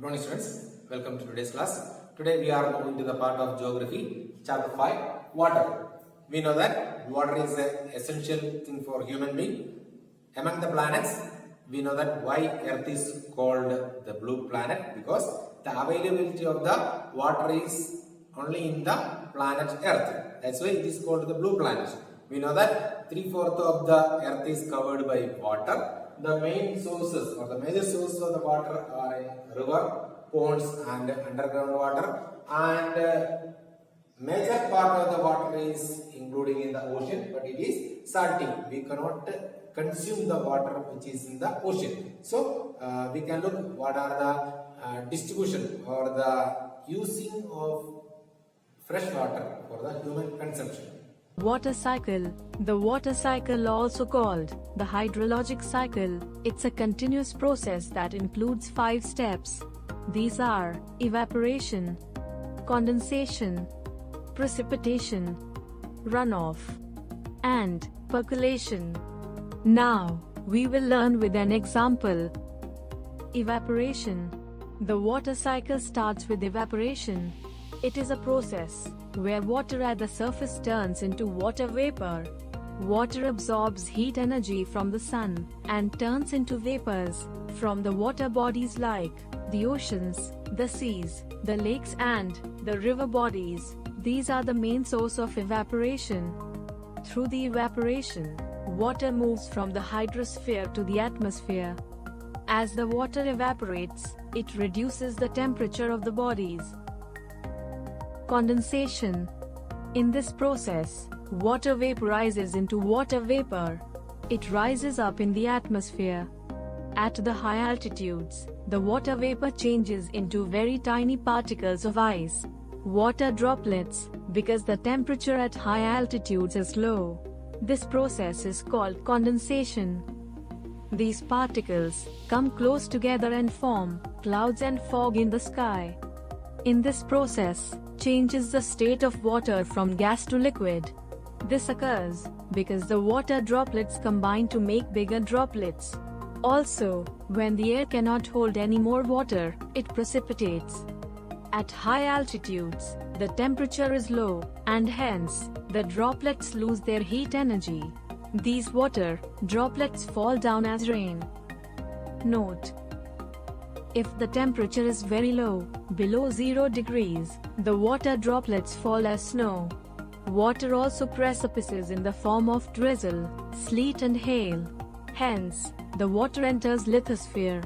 morning students, welcome to today's class. Today we are moving to the part of geography, chapter 5, water. We know that water is an essential thing for human being. Among the planets, we know that why Earth is called the blue planet, because the availability of the water is only in the planet Earth. That's why it is called the blue planet. We know that 3/4 of the Earth is covered by water. The main sources or the major sources of the water are in river, ponds and underground water, and major part of the water is including in the ocean, but it is salty. We cannot consume the water which is in the ocean. So we can look what are the distribution or the using of fresh water for the human consumption. Water cycle. The water cycle, also called the hydrologic cycle, it's a continuous process that includes 5 steps. These are evaporation, condensation, precipitation, runoff, and percolation. Now, we will learn with an example. Evaporation. The water cycle starts with evaporation. It is a process where water at the surface turns into water vapor. Water absorbs heat energy from the sun and turns into vapors from the water bodies like the oceans, the seas, the lakes and the river bodies. These are the main source of evaporation. Through the evaporation, water moves from the hydrosphere to the atmosphere. As the water evaporates, it reduces the temperature of the bodies. Condensation. In this process, water vaporizes into water vapor. It rises up in the atmosphere. At the high altitudes, the water vapor changes into very tiny particles of ice, water droplets, because the temperature at high altitudes is low. This process is called condensation. These particles come close together and form clouds and fog in the sky. In this process, changes the state of water from gas to liquid. This occurs because the water droplets combine to make bigger droplets. Also, when the air cannot hold any more water, it precipitates. At high altitudes, the temperature is low, and hence, the droplets lose their heat energy. These water droplets fall down as rain. Note: if the temperature is very low, below 0 degrees, the water droplets fall as snow. Water also precipitates in the form of drizzle, sleet and hail. Hence, the water enters lithosphere.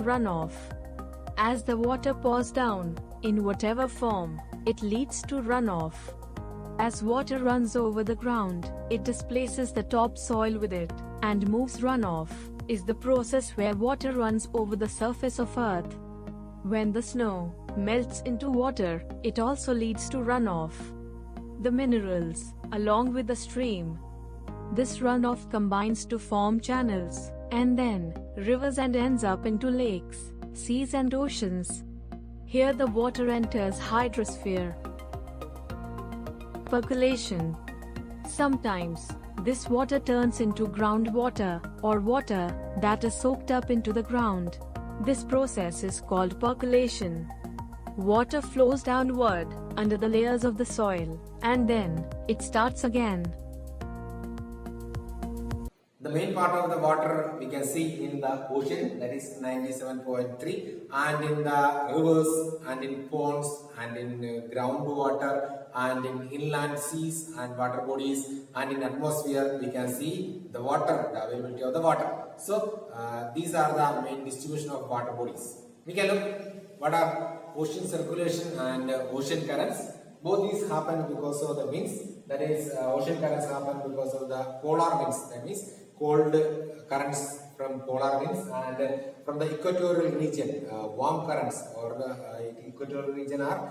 Runoff. As the water pours down, in whatever form, it leads to runoff. As water runs over the ground, it displaces the topsoil with it, and moves. Runoff is the process where water runs over the surface of Earth. When the snow melts into water, it also leads to runoff. The minerals, along with the stream. This runoff combines to form channels, and then rivers, and ends up into lakes, seas and oceans. Here the water enters hydrosphere. Percolation. Sometimes, this water turns into groundwater, or water that is soaked up into the ground. This process is called percolation. Water flows downward, under the layers of the soil, and then, it starts again. The main part of the water we can see in the ocean, that is 97.3, and in the rivers and in ponds and in groundwater and in inland seas and water bodies and in atmosphere we can see the water, the availability of the water. So these are the main distribution of water bodies. We can look what are ocean circulation and ocean currents. Both these happen because of the winds. That is, ocean currents happen because of the polar winds. That means cold currents from polar winds, and from the equatorial region, warm currents, or the equatorial region are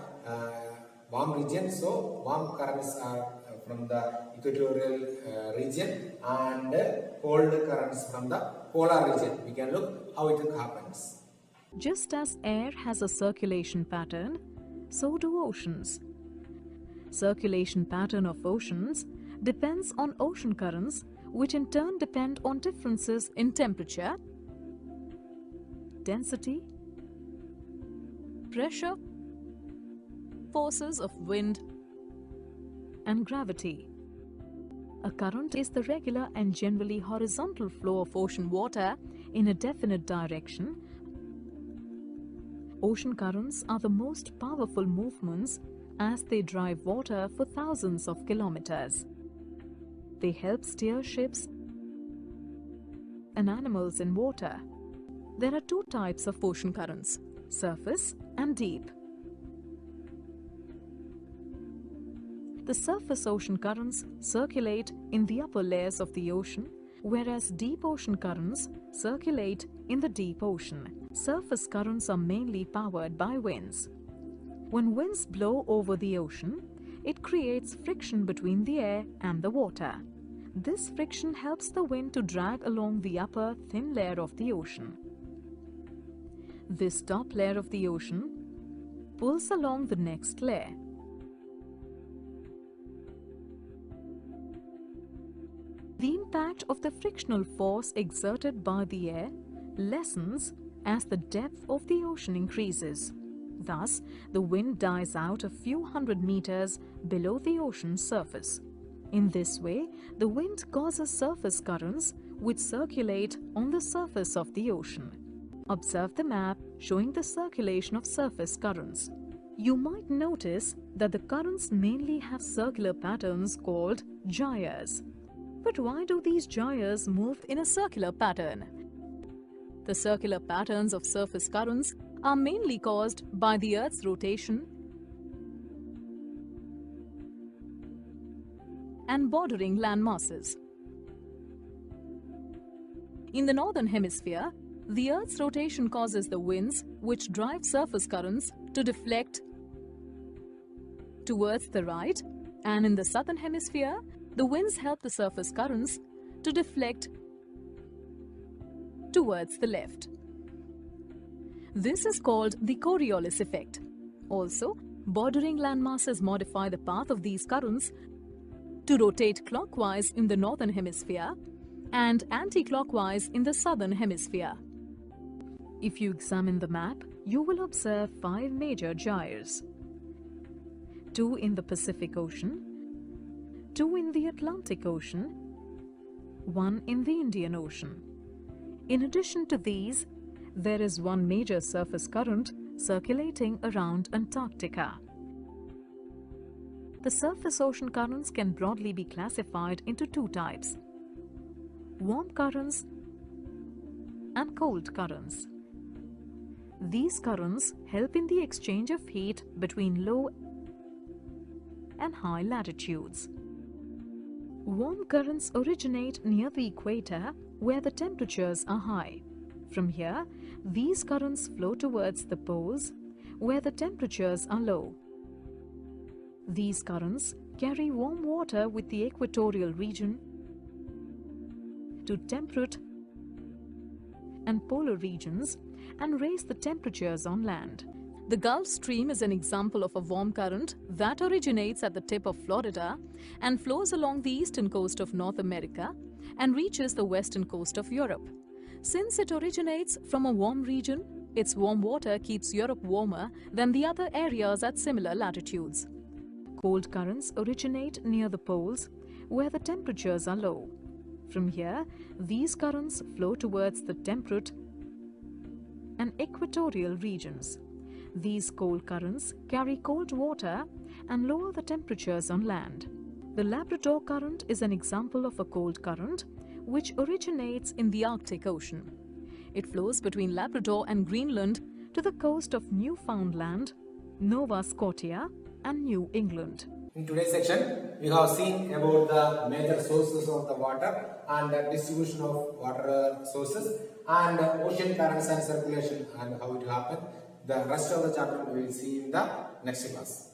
warm region. So warm currents are from the equatorial region, and cold currents from the polar region. We can look how it happens. Just as air has a circulation pattern, so do oceans. Circulation pattern of oceans depends on ocean currents, which in turn depend on differences in temperature, density, pressure, forces of wind, and gravity. A current is the regular and generally horizontal flow of ocean water in a definite direction. Ocean currents are the most powerful movements as they drive water for thousands of kilometers. They help steer ships and animals in water. There are two types of ocean currents: surface and deep. The surface ocean currents circulate in the upper layers of the ocean, whereas deep ocean currents circulate in the deep ocean. Surface currents are mainly powered by winds. When winds blow over the ocean, it creates friction between the air and the water. This friction helps the wind to drag along the upper thin layer of the ocean. This top layer of the ocean pulls along the next layer. The impact of the frictional force exerted by the air lessens as the depth of the ocean increases. Thus, the wind dies out a few hundred meters below the ocean's surface. In this way, the wind causes surface currents which circulate on the surface of the ocean. Observe the map showing the circulation of surface currents. You might notice that the currents mainly have circular patterns called gyres. But why do these gyres move in a circular pattern? The circular patterns of surface currents are mainly caused by the Earth's rotation and bordering land masses. In the northern hemisphere, the Earth's rotation causes the winds which drive surface currents to deflect towards the right, and in the southern hemisphere, the winds help the surface currents to deflect towards the left. This is called the Coriolis effect. Also, bordering landmasses modify the path of these currents to rotate clockwise in the northern hemisphere and anti-clockwise in the southern hemisphere. If you examine the map, you will observe 5 major gyres: 2 in the Pacific Ocean, 2 in the Atlantic Ocean, 1 in the Indian Ocean. In addition to these, there is one major surface current circulating around Antarctica. The surface ocean currents can broadly be classified into 2 types: warm currents and cold currents. These currents help in the exchange of heat between low and high latitudes. Warm currents originate near the equator where the temperatures are high. From here, these currents flow towards the poles where the temperatures are low. These currents carry warm water with the equatorial region to temperate and polar regions and raise the temperatures on land. The Gulf Stream is an example of a warm current that originates at the tip of Florida and flows along the eastern coast of North America and reaches the western coast of Europe. Since it originates from a warm region, its warm water keeps Europe warmer than the other areas at similar latitudes. Cold currents originate near the poles where the temperatures are low. From here, these currents flow towards the temperate and equatorial regions. These cold currents carry cold water and lower the temperatures on land. The Labrador Current is an example of a cold current which originates in the Arctic Ocean. It flows between Labrador and Greenland to the coast of Newfoundland, Nova Scotia, and New England. In today's section, we have seen about the major sources of the water and the distribution of water sources and ocean currents and circulation and how it happens. The rest of the chapter we will see in the next class.